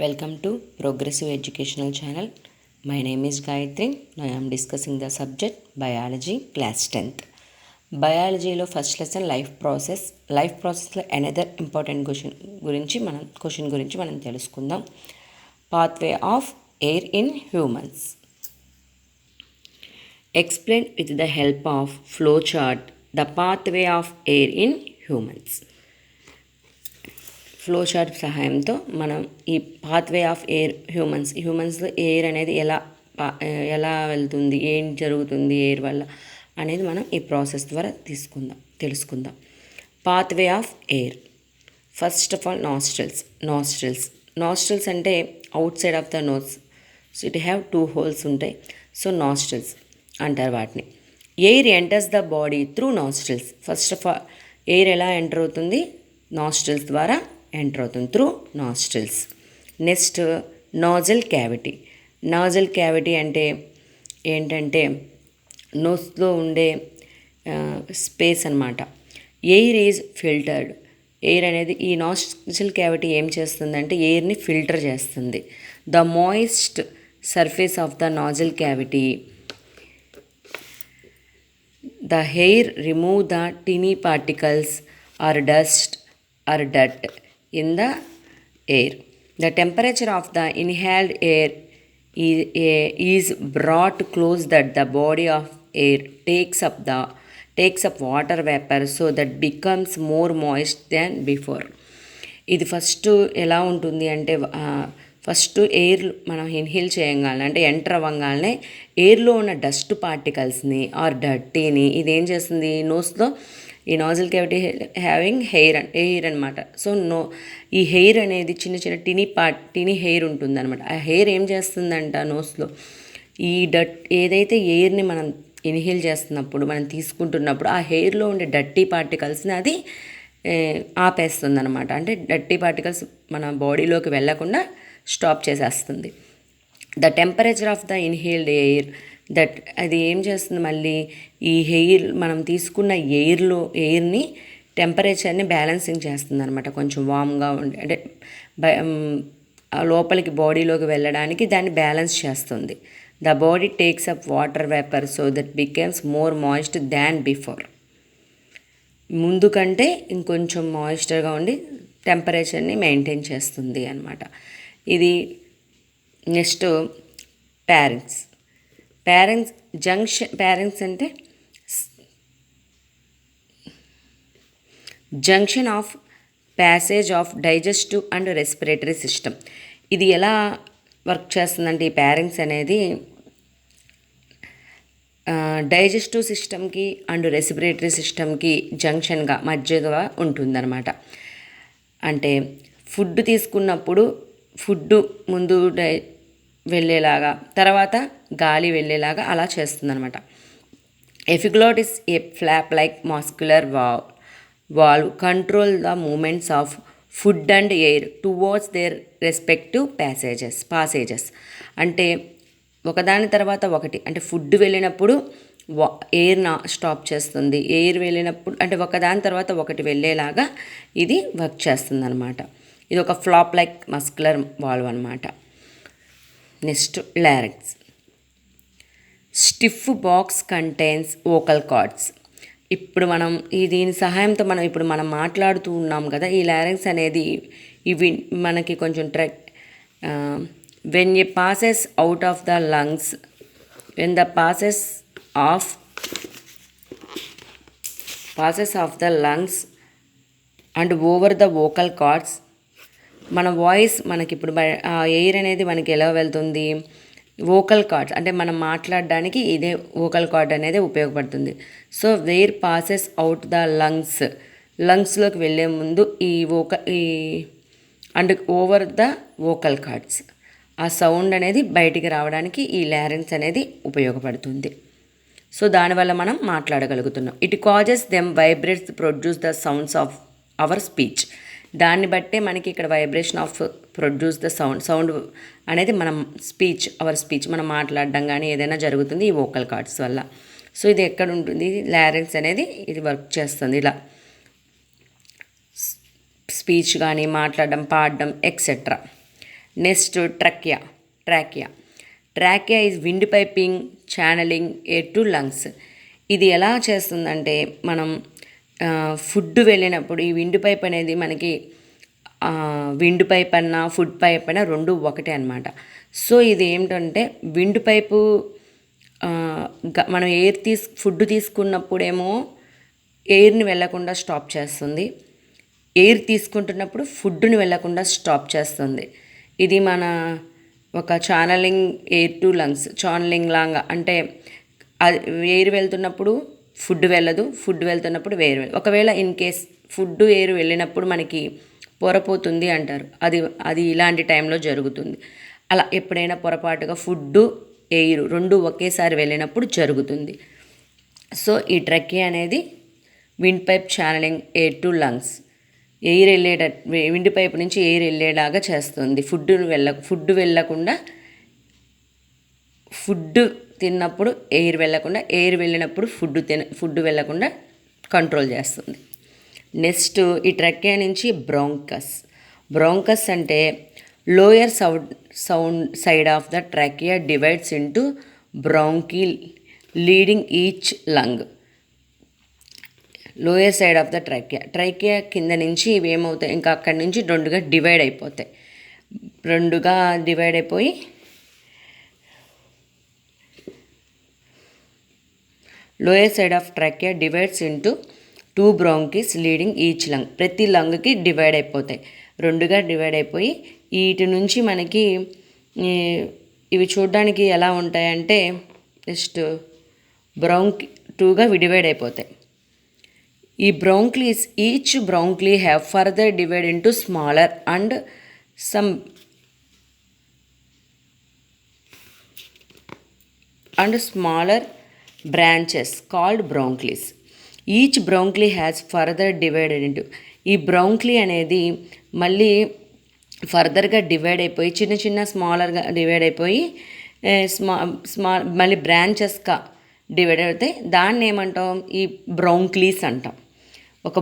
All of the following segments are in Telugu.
Welcome to Progressive Educational Channel. My name is Gayatri. Now I am discussing the subject Biology, class 10th. బయాలజీలో ఫస్ట్ లెసన్ లైఫ్ ప్రాసెస్లో అనదర్ ఇంపార్టెంట్ క్వశ్చన్ గురించి మనం తెలుసుకుందాం. Pathway of air in humans. Explain with the help of flow chart the pathway of air in humans. Flow chart సహాయంతో మనం ఈ పాత్వే ఆఫ్ ఎయిర్ హ్యూమన్స్లో ఎయిర్ అనేది ఎలా వెళ్తుంది, ఏం జరుగుతుంది ఎయిర్ వల్ల అనేది మనం ఈ ప్రాసెస్ ద్వారా తెలుసుకుందాం. Pathway of air. First of all nostrils అంటే outside of the nose. So it have 2 holes ఉంటాయి. సో నాస్ట్రిల్స్ అంటారు వాటిని. Air enters the body through nostrils. First of all air ఎలా ఎంటర్ అవుతుంది? నాస్ట్రిల్స్ ద్వారా ఎంటర్ అవుతుంది, through nostrils. Next nasal cavity అంటే ఏంటంటే నోస్లో ఉండే స్పేస్ అన్నమాట. Air is filtered. ఎయిర్ అనేది ఈ నాస్ట్రిల్ క్యావిటీ ఏం చేస్తుందంటే ఎయిర్ని ఫిల్టర్ చేస్తుంది. The moist surface of the nasal cavity. The air remove the tiny particles or dust or డట్ in the air. The temperature of the inhaled air is brought close that the body of air takes up water vapor so that becomes more moist than before. ఇది ఫస్ట్ ఎలా ఉంటుంది అంటే ఫస్ట్ ఎయిర్ మనం ఇన్హేల్ చేయగానే అంటే ఎంటర్ అవ్వగానే ఎయిర్లో ఉన్న డస్ట్ పార్టికల్స్ని ఆర్ డర్టీని ఇది ఏం చేస్తుంది నోస్లో. ఈ నాజిల్ క్యావిటీ హ్యావింగ్ ఎయిర్ అనమాట. సో ఈ హెయిర్ అనేది చిన్న చిన్న టినీ హెయిర్ ఉంటుంది అనమాట. ఆ హెయిర్ ఏం చేస్తుందంట నోస్లో ఈ ఏదైతే ఎయిర్ని మనం ఇన్హేల్ చేస్తున్నప్పుడు మనం తీసుకుంటున్నప్పుడు ఆ హెయిర్లో ఉండే డర్టీ పార్టికల్స్ని అది ఆపేస్తుంది అనమాట. అంటే డర్టీ పార్టికల్స్ మన బాడీలోకి వెళ్లకుండా స్టాప్ చేసేస్తుంది. The temperature of the inhaled air అది ఏం చేస్తుంది మళ్ళీ ఈ ఎయిర్ మనం తీసుకున్న ఎయిర్ని టెంపరేచర్ని బ్యాలెన్సింగ్ చేస్తుంది అనమాట. కొంచెం వామ్గా ఉండి అంటే లోపలికి బాడీలోకి వెళ్ళడానికి దాన్ని బ్యాలెన్స్ చేస్తుంది. The body takes up water vapour so that becomes more moist than before. ముందు కంటే ఇంకొంచెం మాయిస్చర్గా ఉండి టెంపరేచర్ని మెయింటైన్ చేస్తుంది అనమాట. ఇది నెక్స్ట్ ప్యారెంట్స్ అంటే junction of passage of digestive and respiratory system. ఇది ఎలా వర్క్ చేస్తుందంటే ఈ ప్యారెంట్స్ అనేది డైజెస్టివ్ సిస్టమ్కి అండ్ రెస్పిరేటరీ సిస్టమ్కి జంక్షన్గా మధ్యగా ఉంటుందన్నమాట. అంటే ఫుడ్ తీసుకున్నప్పుడు ఫుడ్ ముందు వెళ్ళేలాగా తర్వాత గాలి వెళ్ళేలాగా అలా చేస్తుందన్నమాట. Epiglottis a flap like muscular valve control the movements of food and air towards their respective passages. అంటే ఒకదాని తర్వాత ఒకటి అంటే ఫుడ్ వెళ్ళినప్పుడు ఎయిర్ స్టాప్ చేస్తుంది, ఎయిర్ వెళ్ళినప్పుడు అంటే ఒకదాని తర్వాత ఒకటి వెళ్ళేలాగా ఇది వర్క్ చేస్తుంది అనమాట. ఇది ఒక ఫ్లాప్ లైక్ మస్క్యులర్ వాల్వ్ అనమాట. Next larynx. Stiff box contains vocal cords. ఇప్పుడు మనం దీని సహాయంతో మనం మాట్లాడుతూ ఉన్నాం కదా. ఈ లారింక్స్ అనేది ఇవి మనకి కొంచెం when a passes out of the lungs when the passes of the lungs and over the vocal cards. మన వాయిస్ మనకి ఇప్పుడు ఆ ఎయిర్ అనేది మనకి ఎలా వెళ్తుంది వోకల్ కార్డ్స్ అంటే మనం మాట్లాడడానికి ఇదే వోకల్ కార్డ్ అనేది ఉపయోగపడుతుంది. So air passes out the లంగ్స్లోకి వెళ్ళే ముందు ఈ and over the vocal cords ఆ సౌండ్ అనేది బయటికి రావడానికి ఈ లారింక్స్ అనేది ఉపయోగపడుతుంది. సో దానివల్ల మనం మాట్లాడగలుగుతున్నాం. It causes them vibrates produce the sounds of our speech. దాన్ని బట్టే మనకి ఇక్కడ vibration of produce the sound అనేది అవర్ స్పీచ్ మనం మాట్లాడడం కానీ ఏదైనా జరుగుతుంది ఈ వోకల్ కార్డ్స్ వల్ల. సో ఇది ఎక్కడ ఉంటుంది లారింక్స్ అనేది ఇది వర్క్ చేస్తుంది ఇలా స్పీచ్ కానీ మాట్లాడడం పాడడం etcetera. Next trachea is wind piping channelling air to lungs. ఇది ఎలా చేస్తుందంటే మనం ఫుడ్ వెళ్ళినప్పుడు ఈ విండ్ పైప్ అనేది మనకి విండ్ పైప్ అన్నా ఫుడ్ పైప్ అయినా రెండు ఒకటే అనమాట. సో ఇది ఏమిటంటే విండ్ పైపు మనం ఫుడ్ తీసుకున్నప్పుడేమో ఎయిర్ని వెళ్ళకుండా స్టాప్ చేస్తుంది, ఎయిర్ తీసుకుంటున్నప్పుడు ఫుడ్ని వెళ్ళకుండా స్టాప్ చేస్తుంది. ఇది మన ఒక channelling air to lungs, channelling లాగా. అంటే ఎయిర్ వెళ్తున్నప్పుడు ఫుడ్ వెళ్ళదు, ఫుడ్ వెళ్తున్నప్పుడు ఎయిర్ వెళ్ళదు. ఒకవేళ ఇన్ కేస్ ఫుడ్ ఎయిర్ వెళ్ళినప్పుడు మనకి పొరపోతుంది అంటారు, అది ఇలాంటి టైంలో జరుగుతుంది. అలా ఎప్పుడైనా పొరపాటుగా ఫుడ్ ఎయిర్ రెండు ఒకేసారి వెళ్ళినప్పుడు జరుగుతుంది. సో ఈ ట్రకియా అనేది wind pipe channelling air to lungs, air wind pipe నుంచి ఎయిర్ వెళ్ళేలాగా చేస్తుంది. ఫుడ్ వెళ్ళకుండా, ఫుడ్ తిన్నప్పుడు ఎయిర్ వెళ్ళకుండా, ఎయిర్ వెళ్ళినప్పుడు ఫుడ్ వెళ్ళకుండా కంట్రోల్ చేస్తుంది. నెక్స్ట్ ఈ ట్రకియా నుంచి బ్రాంకస్ అంటే lower side of the trachea divides into bronchial leading each lung. Lower side of the trachea కింద నుంచి ఇవి ఏమవుతాయి, ఇంకా అక్కడి నుంచి రెండుగా డివైడ్ అయిపోయి lower side of trachea divides into 2 bronchi leading each lung. ప్రతి లంగ్కి రెండుగా డివైడ్ అయిపోయి వీటి నుంచి మనకి ఇవి చూడడానికి ఎలా ఉంటాయంటే నెక్స్ట్ టూగా డివైడ్ అయిపోతాయి. ఈ each bronchi have further divide into smaller and smaller branches called bronchles. Each bronchly has further divided into, ఈ బ్రాంక్లీ అనేది మళ్ళీ ఫర్దర్గా డివైడ్ అయిపోయి చిన్న స్మాలర్గా డివైడ్ అయిపోయి మళ్ళీ బ్రాంచెస్గా డివైడ్ అవుతాయి. దాన్ని ఏమంటాం, ఈ బ్రాంక్లీస్ అంటాం. ఒక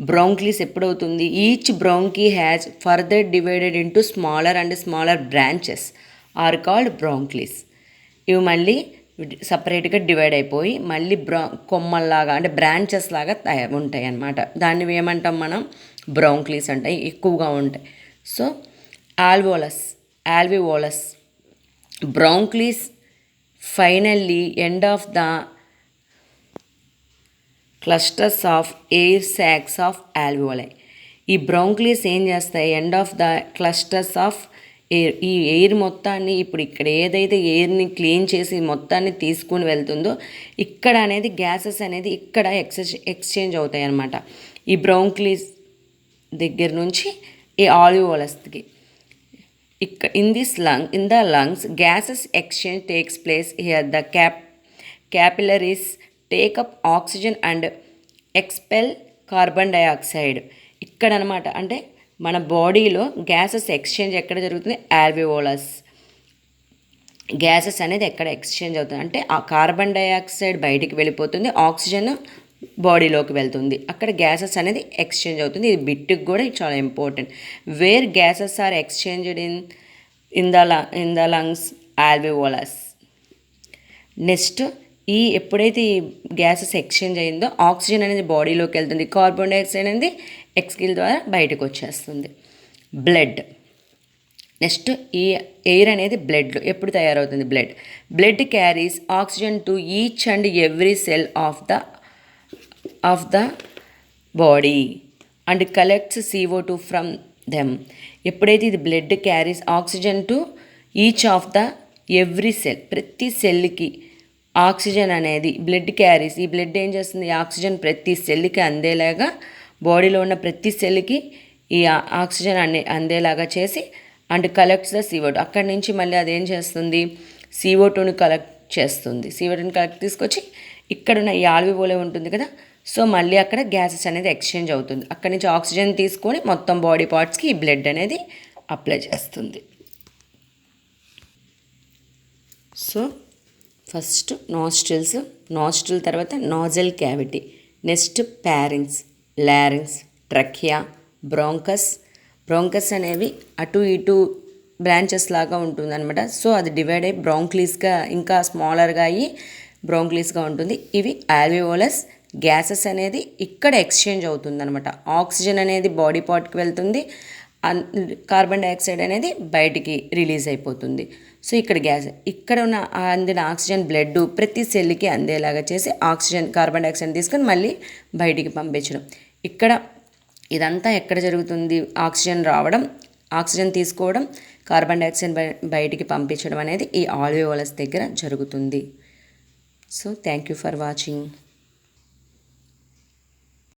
బ్రాంక్లీస్ ఎప్పుడవుతుంది, each bronchi has further divided into smaller branches are called bronchioles. ఇవి మళ్ళీ సపరేట్గా డివైడ్ అయిపోయి మళ్ళీ కొమ్మల్లాగా అంటే బ్రాంచెస్ లాగా ఉంటాయి అన్నమాట. దాన్ని ఏమంటాం మనం, బ్రాంక్లీస్ అంటాయి, ఎక్కువగా ఉంటాయి. So alveolus bronchioles finally end of the clusters of air sacs of alveoli. ఈ బ్రాంక్లీస్ ఏం చేస్తాయి, end of the clusters of air, ఈ ఎయిర్ మొత్తాన్ని ఇప్పుడు ఇక్కడ ఏదైతే ఎయిర్ని క్లీన్ చేసి మొత్తాన్ని తీసుకుని వెళ్తుందో ఇక్కడ అనేది గ్యాసెస్ అనేది ఇక్కడ ఎక్స్చేంజ్ అవుతాయి అన్నమాట. ఈ బ్రాంక్లీస్ దగ్గర నుంచి ఈ ఆల్వియోలస్కి in the lungs gases exchange takes place here. The capillaries take up oxygen and expel carbon dioxide. ఇక్కడ అనమాట, అంటే మన బాడీలో గ్యాసెస్ ఎక్స్చేంజ్ ఎక్కడ జరుగుతుంది, ఆల్వియోలస్. గ్యాసెస్ అనేది ఎక్కడ ఎక్స్చేంజ్ అవుతుంది అంటే ఆ కార్బన్ డైఆక్సైడ్ బయటికి వెళ్ళిపోతుంది, ఆక్సిజన్ బాడీలోకి వెళ్తుంది, అక్కడ గ్యాసెస్ అనేది ఎక్స్చేంజ్ అవుతుంది. ఇది బిట్కి కూడా చాలా important. Where gases are exchanged in the lungs, alveolus. Next ఎప్పుడైతే ఈ గ్యాసెస్ ఎక్స్చేంజ్ అయిందో ఆక్సిజన్ అనేది బాడీలోకి వెళ్తుంది, కార్బన్ డైఆక్సైడ్ అనేది ఎక్స్కిల్ ద్వారా బయటకు వచ్చేస్తుంది. నెక్స్ట్ ఈ ఎయిర్ అనేది బ్లడ్లో ఎప్పుడు తయారవుతుంది, blood carries oxygen to each and every cell of the body and collects CO2 from them. ఎప్పుడైతే ఇది blood carries oxygen to each of the every cell, ప్రతి సెల్కి ఆక్సిజన్ అనేది బ్లడ్ క్యారీస్. ఈ బ్లడ్ ఏం చేస్తుంది, ఆక్సిజన్ ప్రతి సెల్కి అందేలాగా, బాడీలో ఉన్న ప్రతి సెల్కి ఈ ఆక్సిజన్ అందేలాగా చేసి అండ్ కలెక్ట్స్ ద CO2. అక్కడి నుంచి మళ్ళీ అదేం చేస్తుంది, CO2ని కలెక్ట్ చేస్తుంది. CO2ని కలెక్ట్ తీసుకొచ్చి ఇక్కడున్న ఈ ఆల్వియోలే ఉంటుంది కదా, సో మళ్ళీ అక్కడ గ్యాసెస్ అనేది ఎక్స్చేంజ్ అవుతుంది. అక్కడి నుంచి ఆక్సిజన్ తీసుకొని మొత్తం బాడీ పార్ట్స్కి ఈ బ్లడ్ అనేది అప్లై చేస్తుంది. సో ఫస్ట్ నాస్ట్రిల్ తర్వాత nozzle cavity, next లారింగ్స్, trachea, bronchus, bronchus అనేవి అటు ఇటు బ్రాంచెస్ లాగా ఉంటుందన్నమాట. సో అది డివైడ్ అయ్యి బ్రాంక్లీస్గా ఇంకా స్మాలర్గా అయ్యి బ్రాంక్లీస్గా ఉంటుంది. ఇవి ఆల్వియోలస్. గ్యాసెస్ అనేది ఇక్కడ ఎక్స్చేంజ్ అవుతుందన్నమాట. ఆక్సిజన్ అనేది బాడీ పార్ట్కి వెళ్తుంది, కార్బన్ డైఆక్సైడ్ అనేది బయటికి రిలీజ్ అయిపోతుంది. సో ఇక్కడ గ్యాస్, ఇక్కడ ఉన్న అందిన ఆక్సిజన్ బ్లడ్ ప్రతి సెల్కి అందేలాగా చేసి ఆక్సిజన్ కార్బన్ డైఆక్సైడ్ తీసుకొని మళ్ళీ బయటికి పంపించడం. ఇక్కడ ఇదంతా ఎక్కడ జరుగుతుంది? ఆక్సిజన్ రావడం, ఆక్సిజన్ తీసుకోవడం, కార్బన్ డైఆక్సైడ్ బయటికి పంపించడం అనేది ఈ ఆల్వియోలస్ దగ్గర జరుగుతుంది. So thank you for watching.